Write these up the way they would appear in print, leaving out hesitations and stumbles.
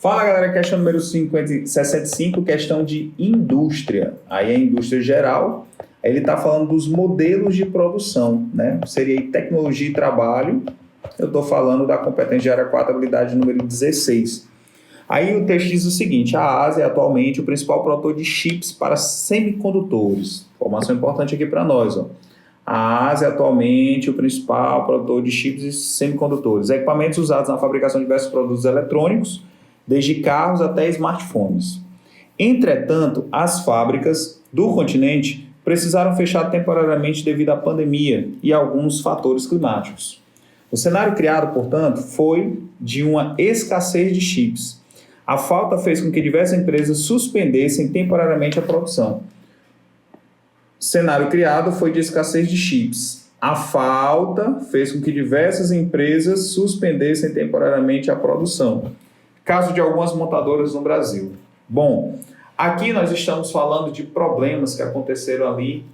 Fala galera, questão número 65, questão de indústria. Aí a indústria geral, ele está falando dos modelos de produção, né? Seria aí tecnologia e trabalho. Eu estou falando da competência de área 4, habilidade número 16. Aí o texto diz o seguinte: a Ásia é atualmente o principal produtor de chips para semicondutores. Informação importante aqui para nós, ó. A Ásia é atualmente o principal produtor de chips e semicondutores, equipamentos usados na fabricação de diversos produtos eletrônicos, desde carros até smartphones. Entretanto, as fábricas do continente precisaram fechar temporariamente devido à pandemia e alguns fatores climáticos. O cenário criado, portanto, foi de uma escassez de chips. A falta fez com que diversas empresas suspendessem temporariamente a produção. O cenário criado foi de escassez de chips. A falta fez com que diversas empresas suspendessem temporariamente a produção. Caso de algumas montadoras no Brasil. Bom, aqui nós estamos falando de problemas que aconteceram ali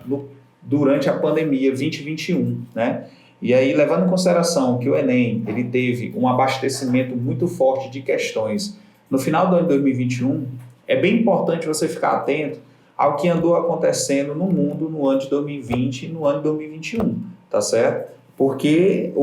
durante a pandemia 2021, né? E aí, levando em consideração que o Enem ele teve um abastecimento muito forte de questões no final do ano de 2021, é bem importante você ficar atento ao que andou acontecendo no mundo no ano de 2020 e no ano de 2021, tá certo? Porque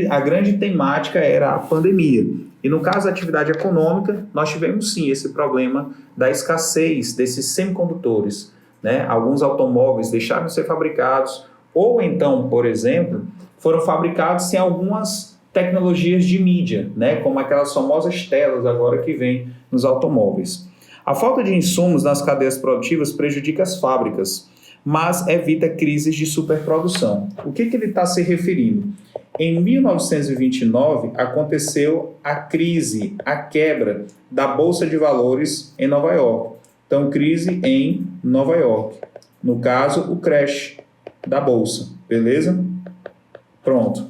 a grande temática era a pandemia. E no caso da atividade econômica, nós tivemos sim esse problema da escassez desses semicondutores, né? Alguns automóveis deixaram de ser fabricados, ou então, por exemplo, foram fabricados sem algumas tecnologias de mídia, né? Como aquelas famosas telas agora que vêm nos automóveis. A falta de insumos nas cadeias produtivas prejudica as fábricas, mas evita crises de superprodução. O que ele está se referindo? Em 1929, aconteceu a crise, a quebra da Bolsa de Valores em Nova York. Então, crise em Nova York. No caso, o crash da Bolsa. Beleza? Pronto.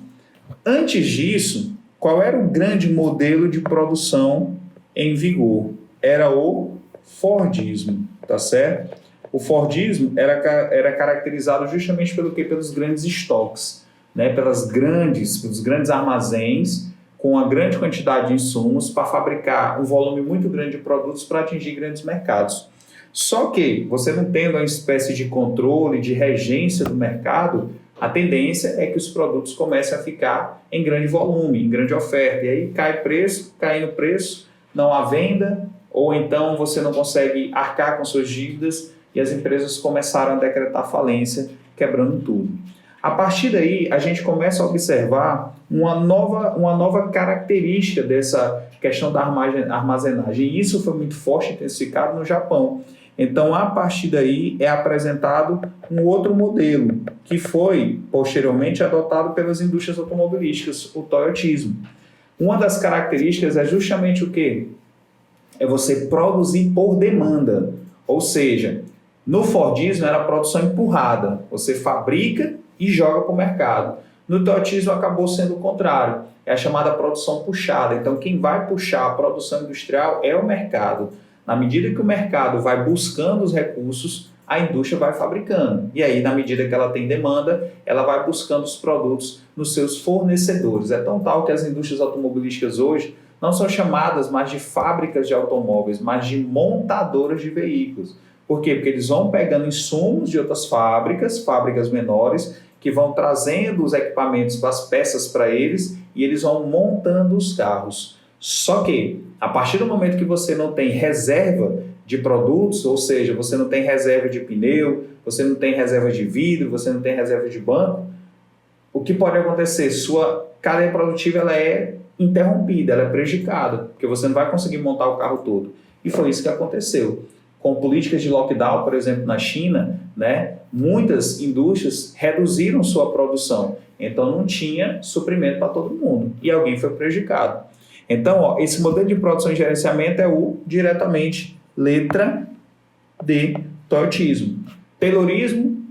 Antes disso, qual era o grande modelo de produção em vigor? Era o Fordismo, tá certo? O Fordismo era caracterizado justamente pelo quê? Pelos grandes estoques, né? Pelos grandes armazéns com a grande quantidade de insumos para fabricar um volume muito grande de produtos para atingir grandes mercados. Só que você não tendo uma espécie de controle, de regência do mercado, a tendência é que os produtos comecem a ficar em grande volume, em grande oferta. E aí cai no preço, não há venda, ou então você não consegue arcar com suas dívidas e as empresas começaram a decretar falência, quebrando tudo. A partir daí, a gente começa a observar uma nova característica dessa questão da armazenagem. E isso foi muito forte, intensificado no Japão. Então, a partir daí, é apresentado um outro modelo, que foi, posteriormente, adotado pelas indústrias automobilísticas, o toyotismo. Uma das características é justamente o quê? É você produzir por demanda. Ou seja, no Fordismo era a produção empurrada. Você fabrica e joga para o mercado. No toyotismo acabou sendo o contrário. É a chamada produção puxada. Então, quem vai puxar a produção industrial é o mercado. Na medida que o mercado vai buscando os recursos, a indústria vai fabricando. E aí, na medida que ela tem demanda, ela vai buscando os produtos nos seus fornecedores. É tão tal que as indústrias automobilísticas hoje não são chamadas mais de fábricas de automóveis, mas de montadoras de veículos. Por quê? Porque eles vão pegando insumos de outras fábricas menores, que vão trazendo os equipamentos, as peças para eles, e eles vão montando os carros. Só que, a partir do momento que você não tem reserva de produtos, ou seja, você não tem reserva de pneu, você não tem reserva de vidro, você não tem reserva de banco, o que pode acontecer? Sua cadeia produtiva ela é interrompida, ela é prejudicada, porque você não vai conseguir montar o carro todo. E foi isso que aconteceu. Com políticas de lockdown, por exemplo, na China, né, muitas indústrias reduziram sua produção. Então, não tinha suprimento para todo mundo. E alguém foi prejudicado. Então, esse modelo de produção e gerenciamento é o diretamente letra D, toyotismo. Taylorismo,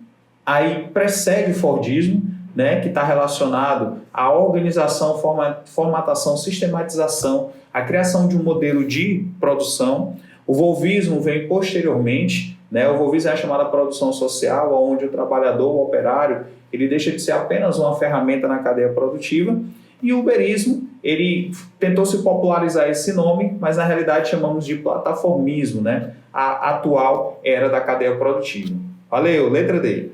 aí precede o Fordismo, né, que está relacionado à organização, formatação, sistematização, a criação de um modelo de produção. O Volvismo vem posteriormente, né? O Volvismo é a chamada produção social, onde o trabalhador, o operário, ele deixa de ser apenas uma ferramenta na cadeia produtiva E o uberismo, ele tentou se popularizar esse nome, mas na realidade chamamos de plataformismo, né? A atual era da cadeia produtiva. Valeu, letra D.